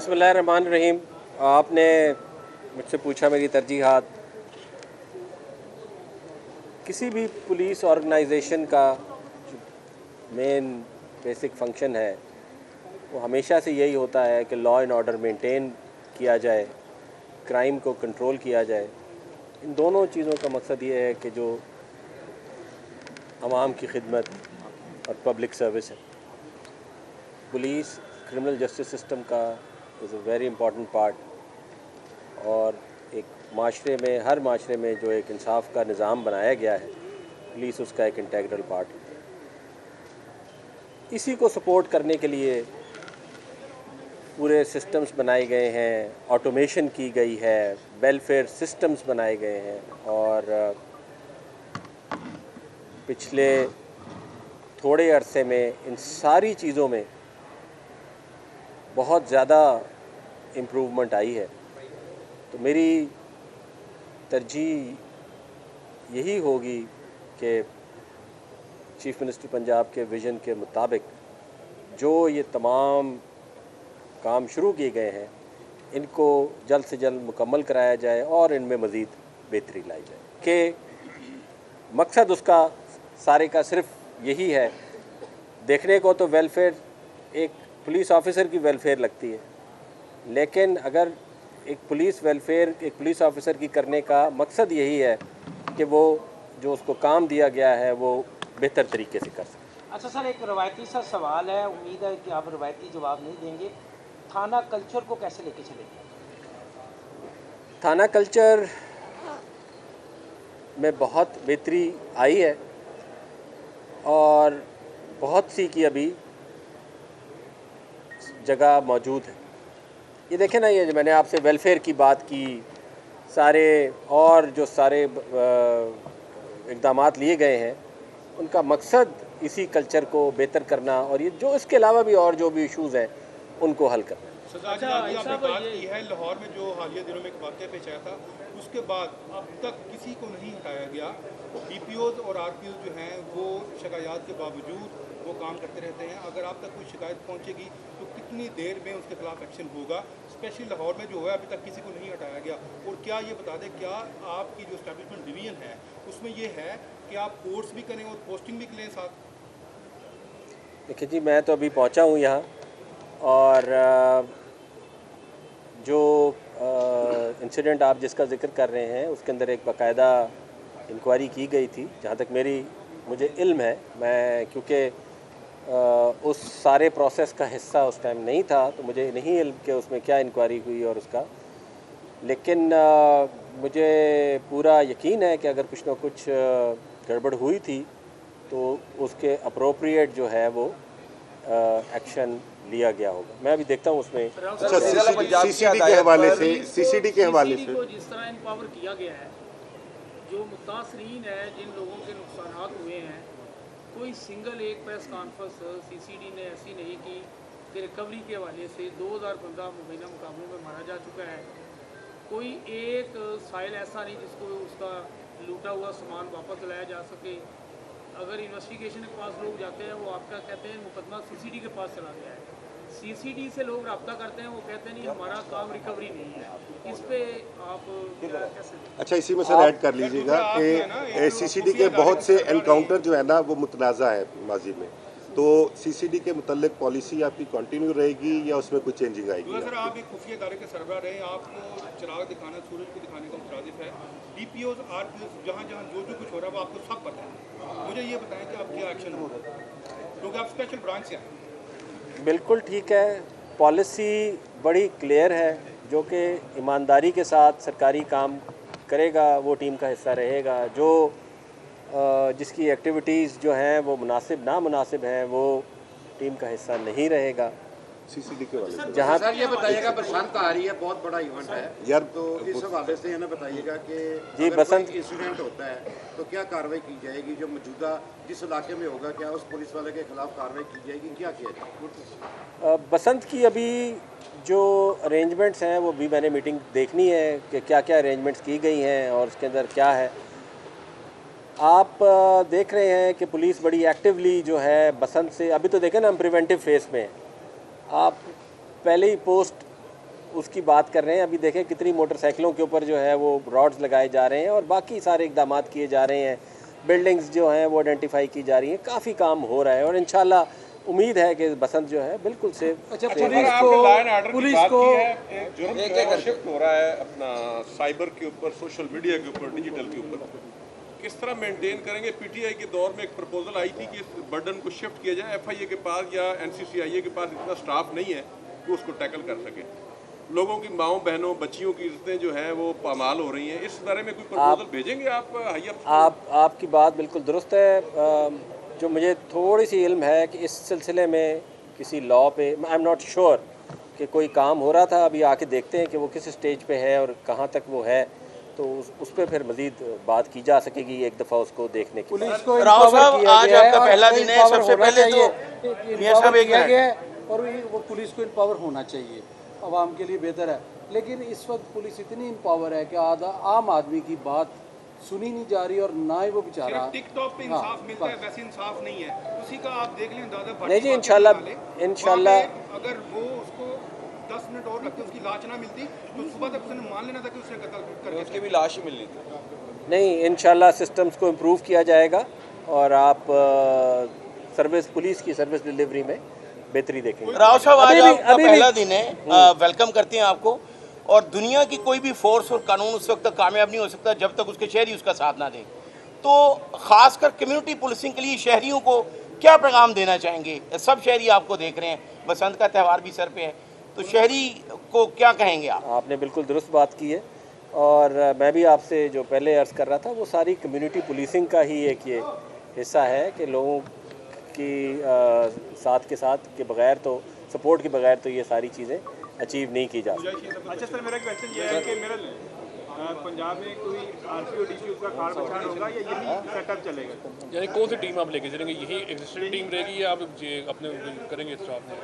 बिस्मिल्लाहिर्रहमानिर्रहीम। आपने मुझसे पूछा मेरी तरजीहात। किसी भी पुलिस ऑर्गेनाइजेशन का जो मेन बेसिक फंक्शन है वो हमेशा से यही होता है कि लॉ एंड ऑर्डर मेंटेन किया जाए, क्राइम को कंट्रोल किया जाए। इन दोनों चीज़ों का मकसद ये है कि जो आवाम की खिदमत और पब्लिक सर्विस है। पुलिस क्रिमिनल जस्टिस सिस्टम का is a very important part, और एक माशरे में, हर माशरे में जो एक इंसाफ का निज़ाम बनाया गया है, पुलिस उसका एक इंटेग्रल पार्ट है। इसी को सपोर्ट करने के लिए पूरे सिस्टम्स बनाए गए हैं, ऑटोमेशन की गई है, वेलफेयर सिस्टम्स बनाए गए हैं, और पिछले थोड़े अरसे में इन सारी चीज़ों में बहुत ज़्यादा इम्प्रूवमेंट आई है। तो मेरी तरजीह यही होगी कि चीफ़ मिनिस्टर पंजाब के विज़न के मुताबिक जो ये तमाम काम शुरू किए गए हैं इनको जल्द से जल्द मुकम्मल कराया जाए और इनमें मज़ीद बेहतरी लाई जाए। कि मकसद उसका सारे का सिर्फ यही है। देखने को तो वेलफेयर एक पुलिस ऑफिसर की वेलफेयर लगती है, लेकिन अगर एक पुलिस वेलफेयर एक पुलिस ऑफिसर की करने का मकसद यही है कि वो जो उसको काम दिया गया है वो बेहतर तरीके से कर सके। अच्छा सर, एक रवायती सा सवाल है, उम्मीद है कि आप रवायती जवाब नहीं देंगे। थाना कल्चर को कैसे लेके चलेंगे? थाना कल्चर में बहुत बेहतरी आई है और बहुत सी की अभी जगह मौजूद है। ये देखें ना, ये जो मैंने आपसे वेलफेयर की बात की, सारे और जो सारे इक़दामात लिए गए हैं उनका मकसद इसी कल्चर को बेहतर करना और ये जो इसके अलावा भी और जो भी इश्यूज़ हैं उनको हल करना। आपने बात की है लाहौर में जो हालिया दिनों में एक वाक़या पेश आया था, उसके बाद अब तक किसी को नहीं हटाया गया। DPOs और RPOs जो हैं वो शिकायत के बावजूद वो काम करते रहते हैं। अगर आप तक कोई शिकायत पहुंचेगी तो कितनी देर में उसके खिलाफ एक्शन होगा? स्पेशली लाहौर में जो है अभी तक किसी को नहीं हटाया गया। और क्या ये बता दें, क्या आपकी जो एस्टैब्लिशमेंट डिवीज़न है उसमें ये है कि आप कोर्स भी करें और पोस्टिंग भी करें साथ? देखिए जी, मैं तो अभी पहुंचा हूं यहाँ, और जो इंसिडेंट आप जिसका ज़िक्र कर रहे हैं उसके अंदर एक बाकायदा इंक्वायरी की गई थी। जहाँ तक मुझे इल्म है, मैं क्योंकि उस सारे प्रोसेस का हिस्सा उस टाइम नहीं था तो मुझे नहीं इल्म कि उसमें क्या इंक्वायरी हुई और उसका, लेकिन मुझे पूरा यकीन है कि अगर कुछ ना कुछ गड़बड़ हुई थी तो उसके अप्रोप्रिएट जो है वो एक्शन लिया गया होगा। मैं अभी देखता हूँ उसमें। अच्छा, CCD के हवाले से जिस तरह इम्पावर किया गया है, जो मुतासरीन है, जिन लोगों के नुकसान हुए हैं, कोई सिंगल एक प्रेस कॉन्फ्रेंस CCD ने ऐसी नहीं की कि रिकवरी के हवाले से 2000 बंदा मुबैना मुकाबलों में मारा जा चुका है। कोई एक साइल ऐसा नहीं जिसको उसका लूटा हुआ सामान वापस दिलाया जा सके। अगर इन्वेस्टिगेशन के पास लोग जाते हैं वो आपका कहते हैं मुकदमा CCD के पास चला गया है। CCD से लोग रब्ता करते हैं, वो कहते हैं नहीं हमारा काम रिकवरी नहीं है। इस पे आप कैसे? अच्छा, इसी में सर ऐड कर लीजिएगा कि CCD के बहुत से एनकाउंटर जो है ना वो मुतनाज़ा है माजी में, तो CCD के मुतल्लिक पॉलिसी आपकी कंटिन्यू रहेगी या उसमें कुछ चेंजिंग आएगी? सर, आप एक खुफिया इदारे के सरबराह रहे, आपको चिराग दिखाना, सूरज को दिखाने का मुतरादिफ है। DPOs RPOs जहाँ जहाँ जो कुछ हो रहा है वो आपको सब पता है। मुझे ये बताएं कि आप क्या एक्शन होगा, क्योंकि आप स्पेशल ब्रांच से आए। बिल्कुल ठीक है, पॉलिसी बड़ी क्लियर है। जो कि ईमानदारी के साथ सरकारी काम करेगा वो टीम का हिस्सा रहेगा। जो जिसकी एक्टिविटीज़ जो हैं वो मुनासिब ना मुनासिब हैं वो टीम का हिस्सा नहीं रहेगा। CCD के वाले से जहाँ सर ये बताइएगा, बसंत आ रही है, बहुत बड़ा इवेंट है यार, तो इस हवाले से ये ना बताइएगा कि जी, अगर बसंत कोई इंसिडेंट होता है तो क्या कार्रवाई की जाएगी? जो मौजूदा जिस इलाके में होगा, क्या उस पुलिस वाले के खिलाफ कार्रवाई की जाएगी? क्या किया जाएगा? बसंत की अभी जो अरेंजमेंट्स हैं वो भी मैंने मीटिंग देखनी है कि क्या क्या अरेंजमेंट्स की गई हैं और उसके अंदर क्या है। आप देख रहे हैं कि पुलिस बड़ी एक्टिवली जो है बसंत से, अभी तो देखें ना हम प्रिवेंटिव फेस में हैं। आप पहले ही पोस्ट उसकी बात कर रहे हैं। अभी देखें कितनी मोटरसाइकिलों के ऊपर जो है वो रॉड्स लगाए जा रहे हैं और बाकी सारे इकदाम किए जा रहे हैं। बिल्डिंग्स जो हैं वो आइडेंटिफाई की जा रही हैं। काफ़ी काम हो रहा है और इंशाल्लाह उम्मीद है कि बसंत जो है बिल्कुल से अच्छा, पुलिस को जुर्म शिफ्ट हो रहा है अपना साइबर के ऊपर, सोशल मीडिया के ऊपर, डिजिटल के ऊपर, किस तरह मेंटेन करेंगे? पीटीआई के दौर में एक प्रपोजल आई थी कि इस बर्डन को शिफ्ट किया जाए। एफआईए के पास या एनसीसीआईए के पास इतना स्टाफ नहीं है कि उसको टैकल कर सके। लोगों की माओ बहनों बच्चियों की इज्जतें जो हैं वो पामाल हो रही हैं। इस बारे में कोई प्रपोजल भेजेंगे आप? आपकी बात बिल्कुल दुरुस्त है। जो मुझे थोड़ी सी इल्म है कि इस सिलसिले में किसी लॉ पे आई एम नॉट श्योर कि कोई काम हो रहा था। अभी आके देखते हैं कि वो किस स्टेज पे है और कहाँ तक वो है, तो उस पर फिर मज़ीद बात की जा सकेगी एक दफ़ा उसको देखने की। पुलिस को राव साहब, आज आपका पहला दिन है, सबसे पहले तो मियां साहब एक है और वो पुलिस को इम्पावर होना चाहिए, आवाम के लिए बेहतर है। लेकिन इस वक्त पुलिस इतनी इम्पावर है कि आम आदमी की बात सुनी नहीं जा रही और ना ही वो बेचारा टिकटॉक पे इंसाफ मिलता है, वैसे इंसाफ नहीं है। उसी का आप देख लें दादा। नहीं जी, इंशाल्लाह अगर वो उसको 10 मिनट और लगते उसकी लाश ना मिलती तो सुबह तक उसने मान लेना था कि उसने कत्ल करके उसकी भी लाश ही मिलनी थी। नहीं, इंशाल्लाह सिस्टम्स को इम्प्रूव किया जाएगा और आप सर्विस पुलिस की सर्विस डिलीवरी में बेहतरी देखेंगे। राव साहब, आज आपका पहला दिन है, वेलकम करते हैं आपको। और दुनिया की कोई भी फोर्स और कानून उस वक्त तक कामयाब नहीं हो सकता जब तक उसके शहरी उसका साथ ना दें। तो खासकर कम्युनिटी पुलिसिंग के लिए शहरियों को क्या पैगाम देना चाहेंगे? सब शहरी आपको देख रहे हैं, बसंत का त्यौहार भी सर पे है, तो शहरी को क्या कहेंगे आप? आपने बिल्कुल दुरुस्त बात की है और मैं भी आपसे जो पहले अर्ज़ कर रहा था वो सारी कम्युनिटी पुलिसिंग का ही एक ये हिस्सा है कि लोगों की साथ के साथ के बगैर तो सपोर्ट के बगैर तो ये सारी चीज़ें अचीव नहीं की जा सकती। अच्छा सर, मेरा क्वेश्चन ये है कि मेरा पंजाब में कोई आरपीओ डीपीओ का कार पहचान होगा या यही सेटअप चलेगा? यानी कौन सी टीम आप लेके चलेंगे? यही एग्जिस्टिंग टीम रहेगी या आप अपने करेंगे स्टाफ में?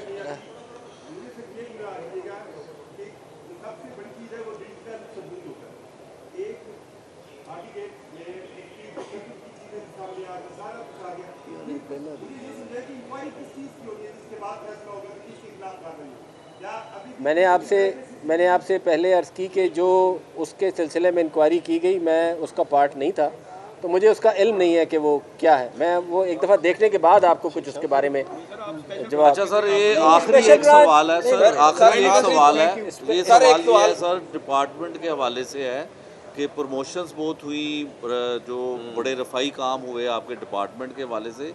मैंने आपसे पहले अर्ज़ की कि जो उसके सिलसिले में इंक्वायरी की गई, मैं उसका पार्ट नहीं था, तो मुझे उसका इल्म नहीं है कि वो क्या है। मैं वो एक दफ़ा देखने के बाद आपको कुछ उसके बारे में जवाब। अच्छा सर, ये आखिरी एक सवाल है सर, आखिरी एक सवाल है। ये सवाल ये है सर, डिपार्टमेंट के हवाले से है कि प्रमोशंस बहुत हुई, जो बड़े रफाई काम हुए आपके डिपार्टमेंट के हवाले से,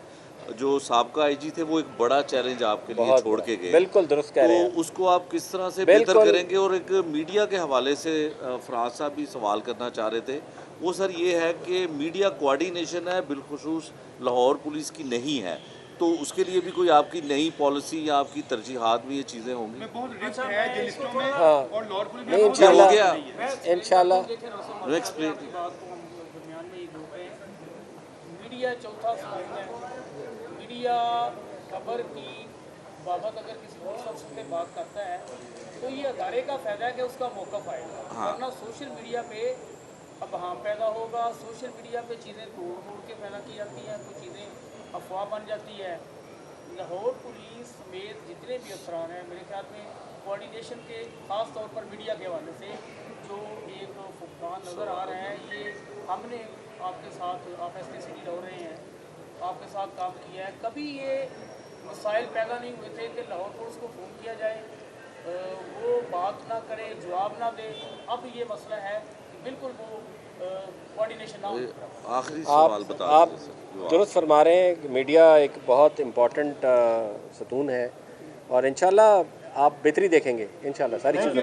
जो साबका आईजी थे वो एक बड़ा चैलेंज आपके लिए छोड़ के गए। बिल्कुल दुरुस्त कह रहे हैं। तो उसको आप किस तरह से बेहतर करेंगे? और एक मीडिया के हवाले से फराज साहब भी सवाल करना चाह रहे थे, वो सर ये है कि मीडिया कोऑर्डिनेशन है बिलखुसूस लाहौर पुलिस की नहीं है, तो उसके लिए भी कोई आपकी नई पॉलिसी या आपकी तरजीहात में ये चीज़ें होंगी? मीडिया चौथा समूह है। मीडिया खबर की बाबत अगर किसी पुलिस से बात करता है तो ये अदारे का फ़ायदा है कि उसका मौक़िफ़ आएगा, वरना सोशल मीडिया पे अबहम पैदा होगा। सोशल मीडिया पे चीज़ें तोड़ के पैदा की जाती हैं, कुछ चीज़ें अफवाह बन जाती है। लाहौर पुलिस समेत जितने भी अफसरान हैं, मेरे ख्याल में कोऑर्डिनेशन के ख़ास तौर पर मीडिया के हवाले से जो एक फुकदान नज़र आ रहे हैं, ये हमने आपके साथ, आप SKCD रह रहे हैं, आपके साथ काम किया है। कभी ये मसाइल पैदा नहीं हुए थे कि लाहौर पुलिस को फ़ोन किया जाए, वो बात ना करे, जवाब ना दे। अब ये मसला है कि बिल्कुल वो कोऑर्डिनेशन ना हो। आखिरी सवाल बता, आप दुरुस्त फरमा रहे हैं कि मीडिया एक बहुत इम्पॉर्टेंट सतून है और इंशाल्लाह आप बेहतरी देखेंगे इंशाल्लाह सारी चीज़ें।